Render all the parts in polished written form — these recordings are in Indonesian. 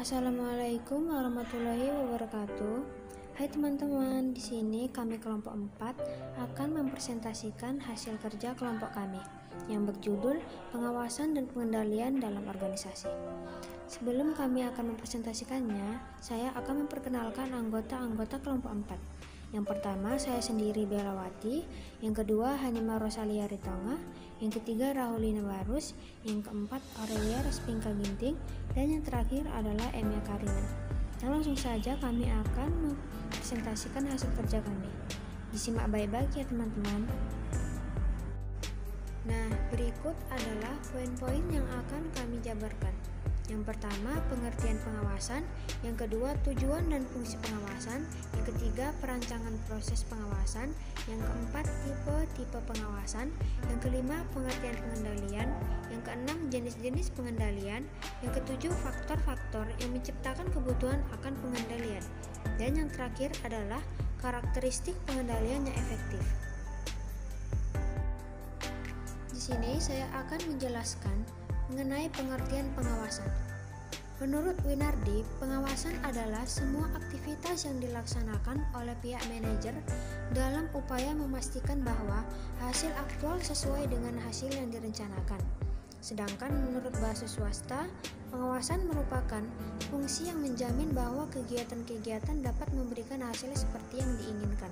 Assalamualaikum warahmatullahi wabarakatuh. Hai teman-teman, di sini kami kelompok 4 akan mempresentasikan hasil kerja kelompok kami yang berjudul Pengawasan dan Pengendalian dalam Organisasi. Sebelum kami akan mempresentasikannya, saya akan memperkenalkan anggota-anggota kelompok 4. Yang pertama, saya sendiri Belawati. Yang kedua, Hanima Rosalia Ritonga. Yang ketiga, Rahulina Barus. Yang keempat, Aurelia Respingka Ginting. Dan yang terakhir adalah Emia Karina. Nah, langsung saja kami akan mempresentasikan hasil kerja kami. Disimak baik-baik ya teman-teman. Nah, berikut adalah poin-poin yang akan kami jabarkan. Yang pertama, pengertian pengawasan. Yang kedua, tujuan dan fungsi pengawasan. Yang ketiga, perancangan proses pengawasan. Yang keempat, tipe-tipe pengawasan. Yang kelima, pengertian pengendalian. Yang keenam, jenis-jenis pengendalian. Yang ketujuh, faktor-faktor yang menciptakan kebutuhan akan pengendalian. Dan yang terakhir adalah karakteristik pengendalian yang efektif. Di sini saya akan menjelaskan mengenai pengertian pengawasan. Menurut Winardi, pengawasan adalah semua aktivitas yang dilaksanakan oleh pihak manajer dalam upaya memastikan bahwa hasil aktual sesuai dengan hasil yang direncanakan. Sedangkan menurut bahasa swasta, pengawasan merupakan fungsi yang menjamin bahwa kegiatan-kegiatan dapat memberikan hasil seperti yang diinginkan.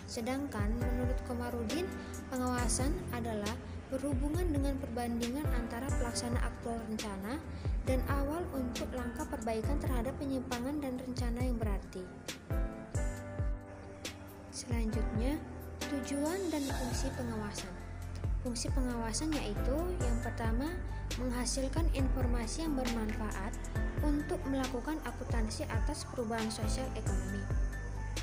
Sedangkan menurut Komarudin, pengawasan adalah berhubungan dengan perbandingan antara pelaksana aktual rencana dan awal untuk langkah perbaikan terhadap penyimpangan dan rencana yang berarti. Selanjutnya, tujuan dan fungsi pengawasan. Fungsi pengawasan yaitu yang pertama, menghasilkan informasi yang bermanfaat untuk melakukan akuntansi atas perubahan sosial ekonomi.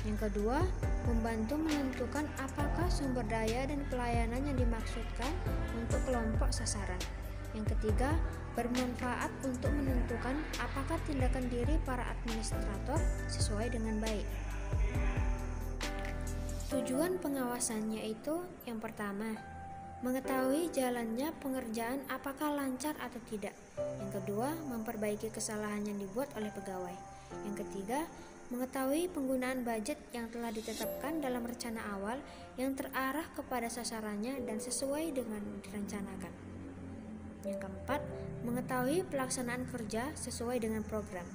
Yang kedua, membantu menentukan apakah sumber daya dan pelayanan yang dimaksudkan untuk kelompok sasaran. Yang ketiga, bermanfaat untuk menentukan apakah tindakan diri para administrator sesuai dengan baik. Tujuan pengawasan yaitu yang pertama, mengetahui jalannya pengerjaan apakah lancar atau tidak. Yang kedua, memperbaiki kesalahan yang dibuat oleh pegawai. Yang ketiga, mengetahui penggunaan budget yang telah ditetapkan dalam rencana awal yang terarah kepada sasarannya dan sesuai dengan direncanakan. Yang keempat, mengetahui pelaksanaan kerja sesuai dengan program.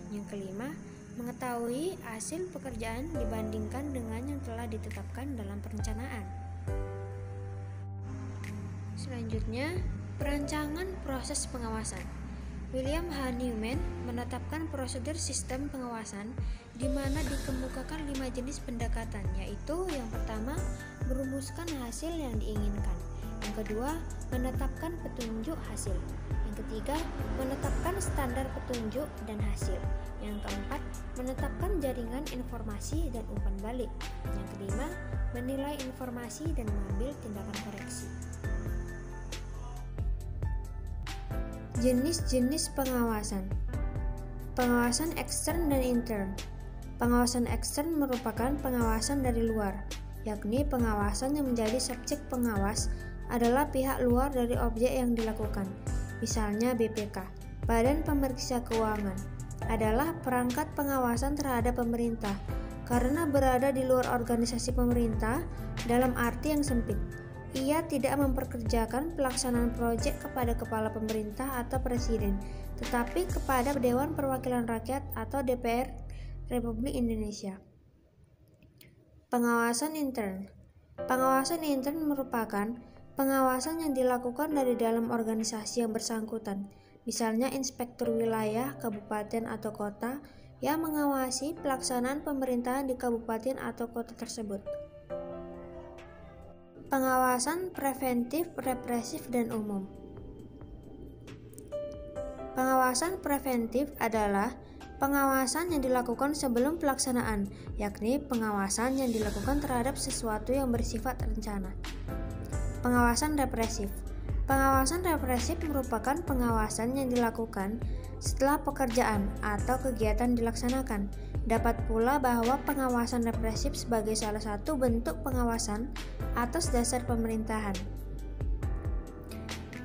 Yang kelima, mengetahui hasil pekerjaan dibandingkan dengan yang telah ditetapkan dalam perencanaan. Selanjutnya, perancangan proses pengawasan. William H. Newman menetapkan prosedur sistem pengawasan di mana dikemukakan 5 jenis pendekatan, yaitu yang pertama, merumuskan hasil yang diinginkan. Yang kedua, menetapkan petunjuk hasil. Yang ketiga, menetapkan standar petunjuk dan hasil. Yang keempat, menetapkan jaringan informasi dan umpan balik. Yang kelima, menilai informasi dan mengambil tindakan koreksi. Jenis-jenis pengawasan. Pengawasan ekstern dan intern. Pengawasan ekstern merupakan pengawasan dari luar, yakni pengawasan yang menjadi subjek pengawas adalah pihak luar dari objek yang dilakukan. Misalnya BPK, Badan Pemeriksa Keuangan, adalah perangkat pengawasan terhadap pemerintah karena berada di luar organisasi pemerintah dalam arti yang sempit. Ia tidak memperkerjakan pelaksanaan proyek kepada kepala pemerintah atau presiden, tetapi kepada Dewan Perwakilan Rakyat atau DPR Republik Indonesia. Pengawasan intern. Pengawasan intern merupakan pengawasan yang dilakukan dari dalam organisasi yang bersangkutan, misalnya inspektur wilayah, kabupaten atau kota yang mengawasi pelaksanaan pemerintahan di kabupaten atau kota tersebut. Pengawasan preventif, represif, dan umum. Pengawasan preventif adalah pengawasan yang dilakukan sebelum pelaksanaan, yakni pengawasan yang dilakukan terhadap sesuatu yang bersifat rencana. Pengawasan represif. Pengawasan represif merupakan pengawasan yang dilakukan setelah pekerjaan atau kegiatan dilaksanakan. Dapat pula bahwa pengawasan represif sebagai salah satu bentuk pengawasan atas dasar pemerintahan.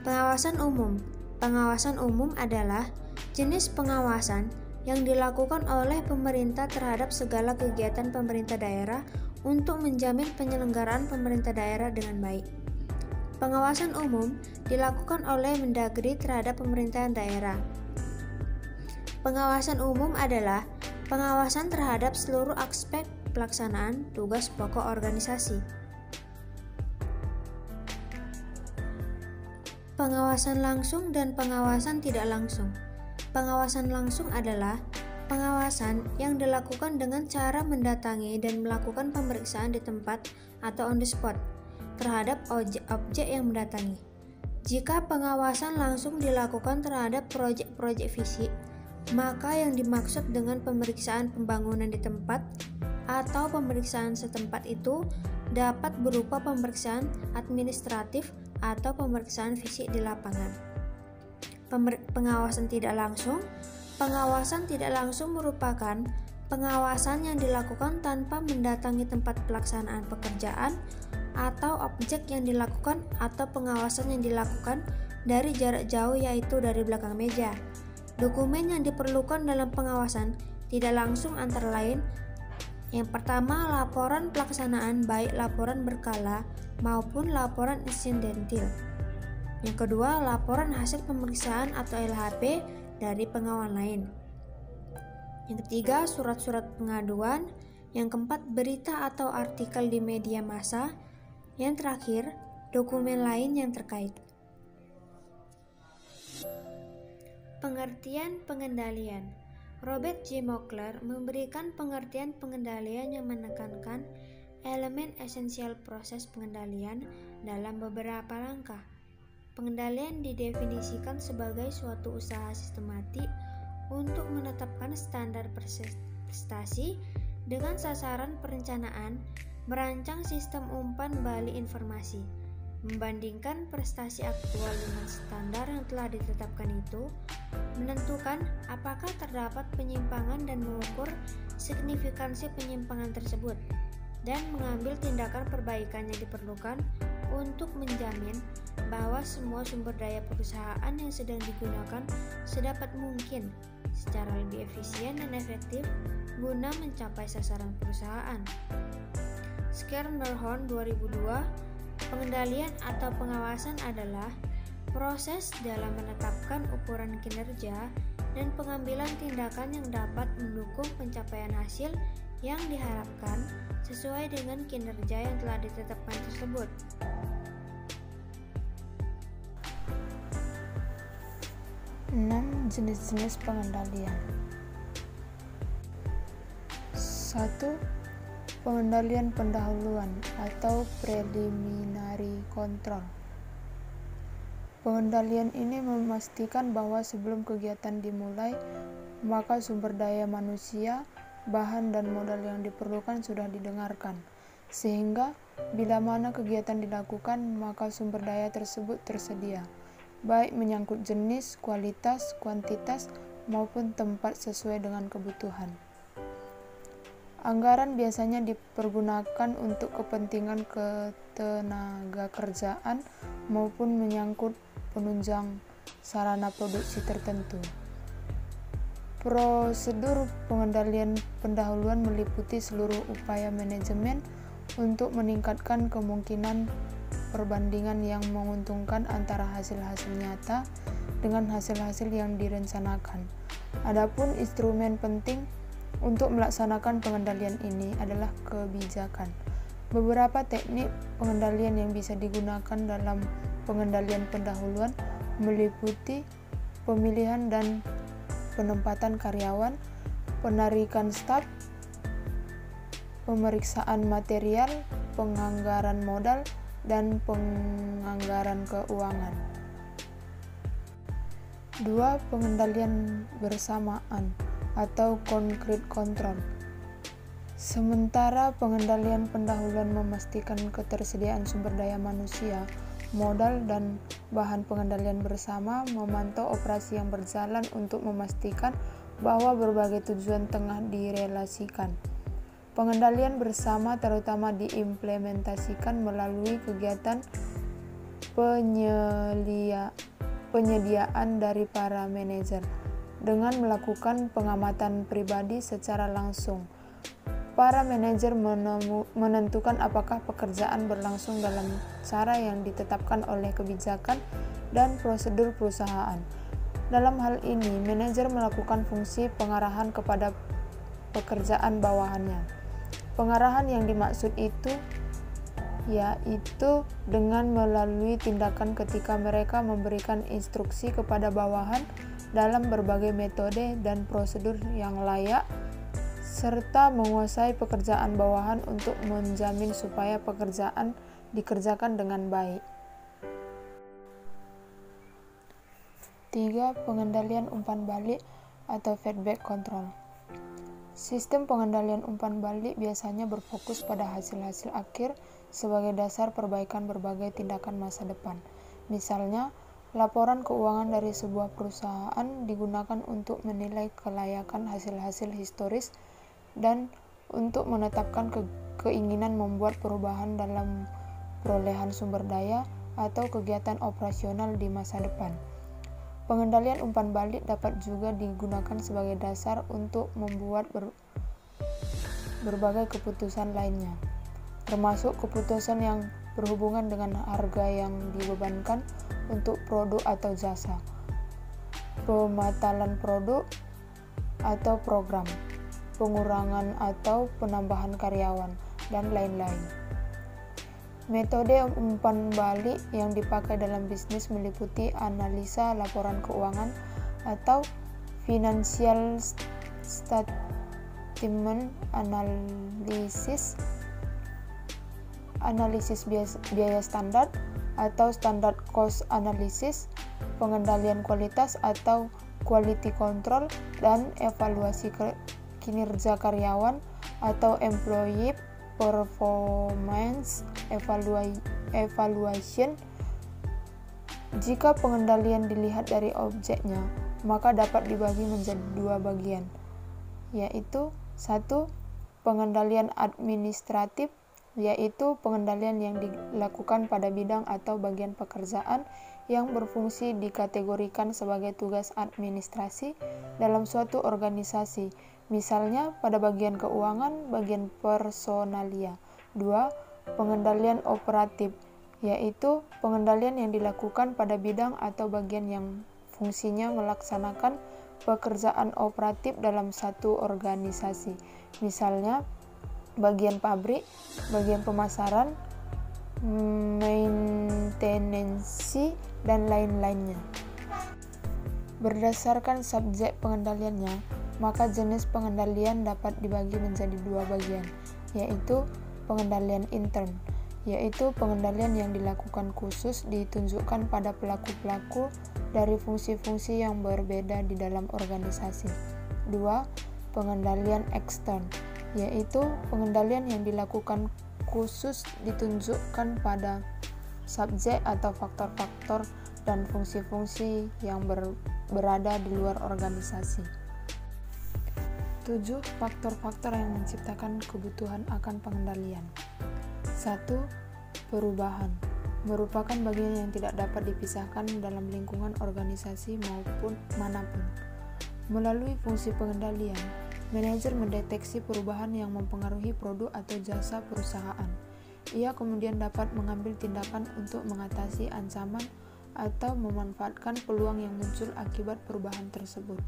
Pengawasan umum. Pengawasan umum adalah jenis pengawasan yang dilakukan oleh pemerintah terhadap segala kegiatan pemerintah daerah untuk menjamin penyelenggaraan pemerintah daerah dengan baik. Pengawasan umum dilakukan oleh Mendagri terhadap pemerintahan daerah. Pengawasan umum adalah pengawasan terhadap seluruh aspek pelaksanaan tugas pokok organisasi. Pengawasan langsung dan pengawasan tidak langsung. Pengawasan langsung adalah pengawasan yang dilakukan dengan cara mendatangi dan melakukan pemeriksaan di tempat atau on the spot terhadap objek yang mendatangi. Jika pengawasan langsung dilakukan terhadap proyek-proyek fisik, maka yang dimaksud dengan pemeriksaan pembangunan di tempat atau pemeriksaan setempat itu dapat berupa pemeriksaan administratif atau pemeriksaan fisik di lapangan. Pengawasan tidak langsung merupakan pengawasan yang dilakukan tanpa mendatangi tempat pelaksanaan pekerjaan atau objek yang dilakukan, atau pengawasan yang dilakukan dari jarak jauh, yaitu dari belakang meja. Dokumen yang diperlukan dalam pengawasan tidak langsung antara lain: yang pertama, laporan pelaksanaan, baik laporan berkala maupun laporan insidentil. Yang kedua, laporan hasil pemeriksaan atau LHP dari pengawal lain. Yang ketiga, surat-surat pengaduan. Yang keempat, berita atau artikel di media massa. Yang terakhir, dokumen lain yang terkait. Pengertian pengendalian. Robert J. Mockler memberikan pengertian pengendalian yang menekankan elemen esensial proses pengendalian dalam beberapa langkah. Pengendalian didefinisikan sebagai suatu usaha sistematik untuk menetapkan standar prestasi dengan sasaran perencanaan, merancang sistem umpan balik informasi, membandingkan prestasi aktual dengan standar yang telah ditetapkan itu, menentukan apakah terdapat penyimpangan dan mengukur signifikansi penyimpangan tersebut, dan mengambil tindakan perbaikan yang diperlukan untuk menjamin bahwa semua sumber daya perusahaan yang sedang digunakan sedapat mungkin secara lebih efisien dan efektif guna mencapai sasaran perusahaan. Schermerhorn 2002, pengendalian atau pengawasan adalah proses dalam menetapkan ukuran kinerja dan pengambilan tindakan yang dapat mendukung pencapaian hasil yang diharapkan sesuai dengan kinerja yang telah ditetapkan tersebut. Jenis-jenis pengendalian. 1. Pengendalian pendahuluan atau preliminary control. Pengendalian ini memastikan bahwa sebelum kegiatan dimulai, maka sumber daya manusia, bahan dan modal yang diperlukan sudah didengarkan, sehingga bila mana kegiatan dilakukan, maka sumber daya tersebut tersedia, baik menyangkut jenis, kualitas, kuantitas, maupun tempat sesuai dengan kebutuhan. Anggaran biasanya dipergunakan untuk kepentingan ketenagakerjaan maupun menyangkut penunjang sarana produksi tertentu. Prosedur pengendalian pendahuluan meliputi seluruh upaya manajemen untuk meningkatkan kemungkinan perbandingan yang menguntungkan antara hasil-hasil nyata dengan hasil-hasil yang direncanakan. Adapun instrumen penting untuk melaksanakan pengendalian ini adalah kebijakan. Beberapa teknik pengendalian yang bisa digunakan dalam pengendalian pendahuluan meliputi pemilihan dan penempatan karyawan, penarikan staf, pemeriksaan material, penganggaran modal, dan penganggaran keuangan. 2. Pengendalian bersamaan atau concrete control. Sementara pengendalian pendahuluan memastikan ketersediaan sumber daya manusia, modal, dan bahan, pengendalian bersama memantau operasi yang berjalan untuk memastikan bahwa berbagai tujuan tengah direlasikan. Pengendalian bersama terutama diimplementasikan melalui kegiatan penyediaan dari para manajer, dengan melakukan pengamatan pribadi secara langsung. Para manajer menentukan apakah pekerjaan berlangsung dalam cara yang ditetapkan oleh kebijakan dan prosedur perusahaan. Dalam hal ini, manajer melakukan fungsi pengarahan kepada pekerjaan bawahannya. Pengarahan yang dimaksud itu yaitu dengan melalui tindakan ketika mereka memberikan instruksi kepada bawahan dalam berbagai metode dan prosedur yang layak, serta menguasai pekerjaan bawahan untuk menjamin supaya pekerjaan dikerjakan dengan baik. 3. Pengendalian umpan balik atau feedback control. Sistem pengendalian umpan balik biasanya berfokus pada hasil-hasil akhir sebagai dasar perbaikan berbagai tindakan masa depan. Misalnya, laporan keuangan dari sebuah perusahaan digunakan untuk menilai kelayakan hasil-hasil historis dan untuk menetapkan keinginan membuat perubahan dalam perolehan sumber daya atau kegiatan operasional di masa depan. Pengendalian umpan balik dapat juga digunakan sebagai dasar untuk membuat berbagai keputusan lainnya, termasuk keputusan yang berhubungan dengan harga yang dibebankan untuk produk atau jasa, pematalan produk atau program, pengurangan atau penambahan karyawan, dan lain-lain. Metode umpan balik yang dipakai dalam bisnis meliputi analisa laporan keuangan atau financial statement analysis, analisis biaya standar atau standard cost analysis, pengendalian kualitas atau quality control, dan evaluasi kinerja karyawan atau employee performance evaluation. Jika pengendalian dilihat dari objeknya, maka dapat dibagi menjadi dua bagian, yaitu 1. Pengendalian administratif, yaitu pengendalian yang dilakukan pada bidang atau bagian pekerjaan yang berfungsi dikategorikan sebagai tugas administrasi dalam suatu organisasi, misalnya pada bagian keuangan, bagian personalia. 2. Pengendalian operatif, yaitu pengendalian yang dilakukan pada bidang atau bagian yang fungsinya melaksanakan pekerjaan operatif dalam satu organisasi, misalnya bagian pabrik, bagian pemasaran, maintenance, dan lain-lainnya. Berdasarkan subjek pengendaliannya, maka jenis pengendalian dapat dibagi menjadi dua bagian, yaitu pengendalian intern, yaitu pengendalian yang dilakukan khusus ditunjukkan pada pelaku-pelaku dari fungsi-fungsi yang berbeda di dalam organisasi. 2. Pengendalian ekstern, yaitu pengendalian yang dilakukan khusus ditunjukkan pada subjek atau faktor-faktor dan fungsi-fungsi yang berada di luar organisasi. 7. Faktor-faktor yang menciptakan kebutuhan akan pengendalian. 1. Perubahan merupakan bagian yang tidak dapat dipisahkan dalam lingkungan organisasi maupun manapun. Melalui fungsi pengendalian, manajer mendeteksi perubahan yang mempengaruhi produk atau jasa perusahaan. Ia kemudian dapat mengambil tindakan untuk mengatasi ancaman atau memanfaatkan peluang yang muncul akibat perubahan tersebut.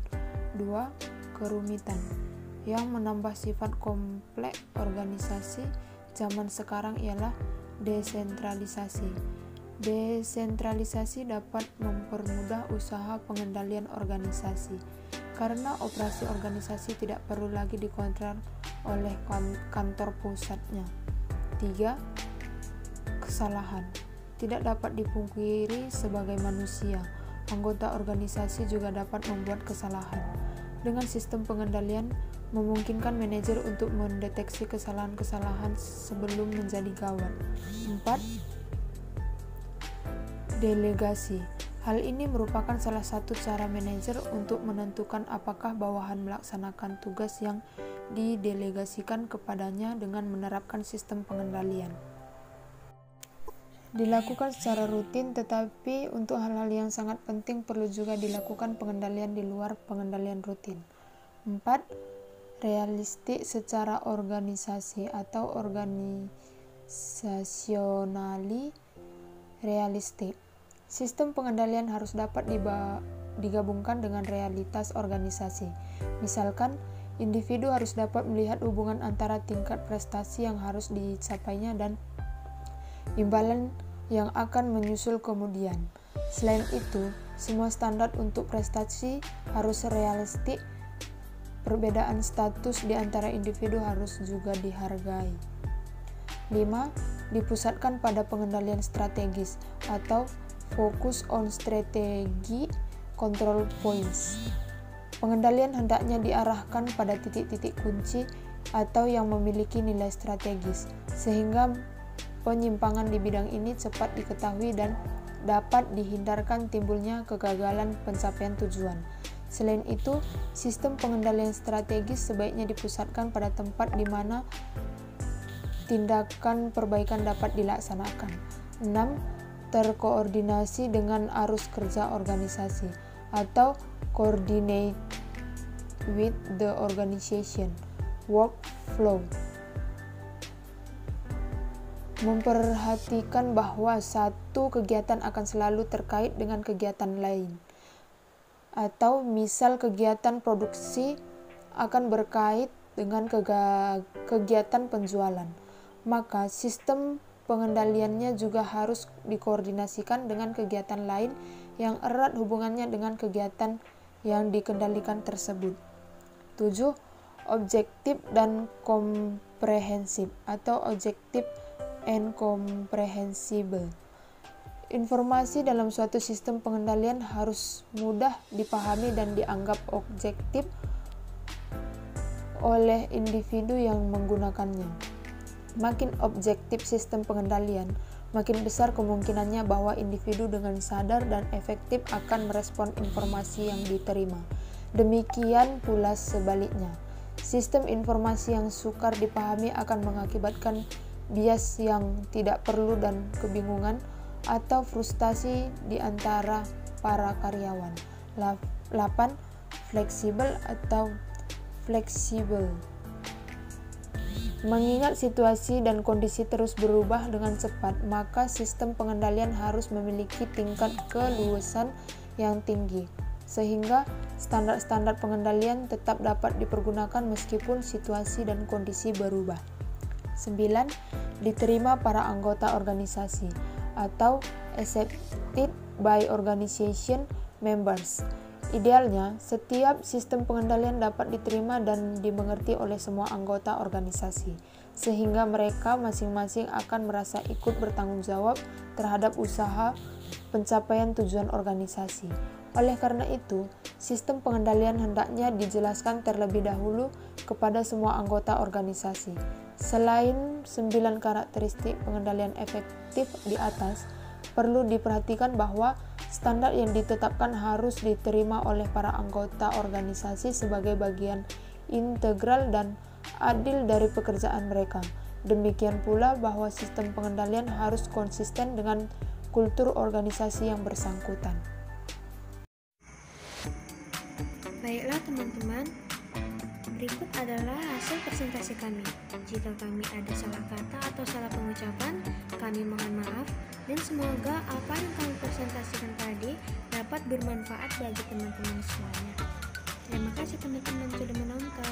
2. Kerumitan yang menambah sifat kompleks organisasi zaman sekarang ialah desentralisasi. Desentralisasi dapat mempermudah usaha pengendalian organisasi karena operasi organisasi tidak perlu lagi dikontrol oleh kantor pusatnya. 3. Kesalahan tidak dapat dipungkiri sebagai manusia. Anggota organisasi juga dapat membuat kesalahan. Dengan sistem pengendalian, memungkinkan manajer untuk mendeteksi kesalahan-kesalahan sebelum menjadi gawat. 4. Delegasi. Hal ini merupakan salah satu cara manajer untuk menentukan apakah bawahan melaksanakan tugas yang didelegasikan kepadanya dengan menerapkan sistem pengendalian. dilakukan secara rutin, tetapi untuk hal-hal yang sangat penting perlu juga dilakukan pengendalian di luar pengendalian rutin. 4. Realistik secara organisasi atau organisasionally realistik. Sistem pengendalian harus dapat digabungkan dengan realitas organisasi. Misalkan, individu harus dapat melihat hubungan antara tingkat prestasi yang harus dicapainya dan imbalan yang akan menyusul kemudian. Selain itu, semua standar untuk prestasi harus realistik. Perbedaan status di antara individu harus juga dihargai. 5. Dipusatkan pada pengendalian strategis atau focus on strategy control points. Pengendalian hendaknya diarahkan pada titik-titik kunci atau yang memiliki nilai strategis, sehingga penyimpangan di bidang ini cepat diketahui dan dapat dihindarkan timbulnya kegagalan pencapaian tujuan. Selain itu, sistem pengendalian strategis sebaiknya dipusatkan pada tempat di mana tindakan perbaikan dapat dilaksanakan. 6. Terkoordinasi dengan arus kerja organisasi atau coordinate with the organization workflow. Memperhatikan bahwa satu kegiatan akan selalu terkait dengan kegiatan lain, atau misal kegiatan produksi akan berkait dengan kegiatan penjualan, maka sistem pengendaliannya juga harus dikoordinasikan dengan kegiatan lain yang erat hubungannya dengan kegiatan yang dikendalikan tersebut. 7. Objektif dan komprehensif atau objektif and comprehensible. Informasi dalam suatu sistem pengendalian harus mudah dipahami dan dianggap objektif oleh individu yang menggunakannya. Makin objektif sistem pengendalian, makin besar kemungkinannya bahwa individu dengan sadar dan efektif akan merespon informasi yang diterima. Demikian pula sebaliknya. Sistem informasi yang sukar dipahami akan mengakibatkan bias yang tidak perlu dan kebingungan atau frustasi di antara para karyawan. 8. Fleksibel atau fleksibel. Mengingat situasi dan kondisi terus berubah dengan cepat, maka sistem pengendalian harus memiliki tingkat keluasan yang tinggi, sehingga standar-standar pengendalian tetap dapat dipergunakan meskipun situasi dan kondisi berubah. 9. Diterima para anggota organisasi atau accepted by organization members. Idealnya, setiap sistem pengendalian dapat diterima dan dimengerti oleh semua anggota organisasi, sehingga mereka masing-masing akan merasa ikut bertanggung jawab terhadap usaha pencapaian tujuan organisasi. Oleh karena itu, sistem pengendalian hendaknya dijelaskan terlebih dahulu kepada semua anggota organisasi. Selain 9 karakteristik pengendalian efektif di atas, perlu diperhatikan bahwa standar yang ditetapkan harus diterima oleh para anggota organisasi sebagai bagian integral dan adil dari pekerjaan mereka. Demikian pula bahwa sistem pengendalian harus konsisten dengan kultur organisasi yang bersangkutan. Baiklah teman-teman, berikut adalah hasil presentasi kami. Jika kami ada salah kata atau salah pengucapan, kami mohon maaf, dan semoga apa yang kami presentasikan tadi dapat bermanfaat bagi teman-teman semuanya. Terima kasih teman-teman sudah menonton.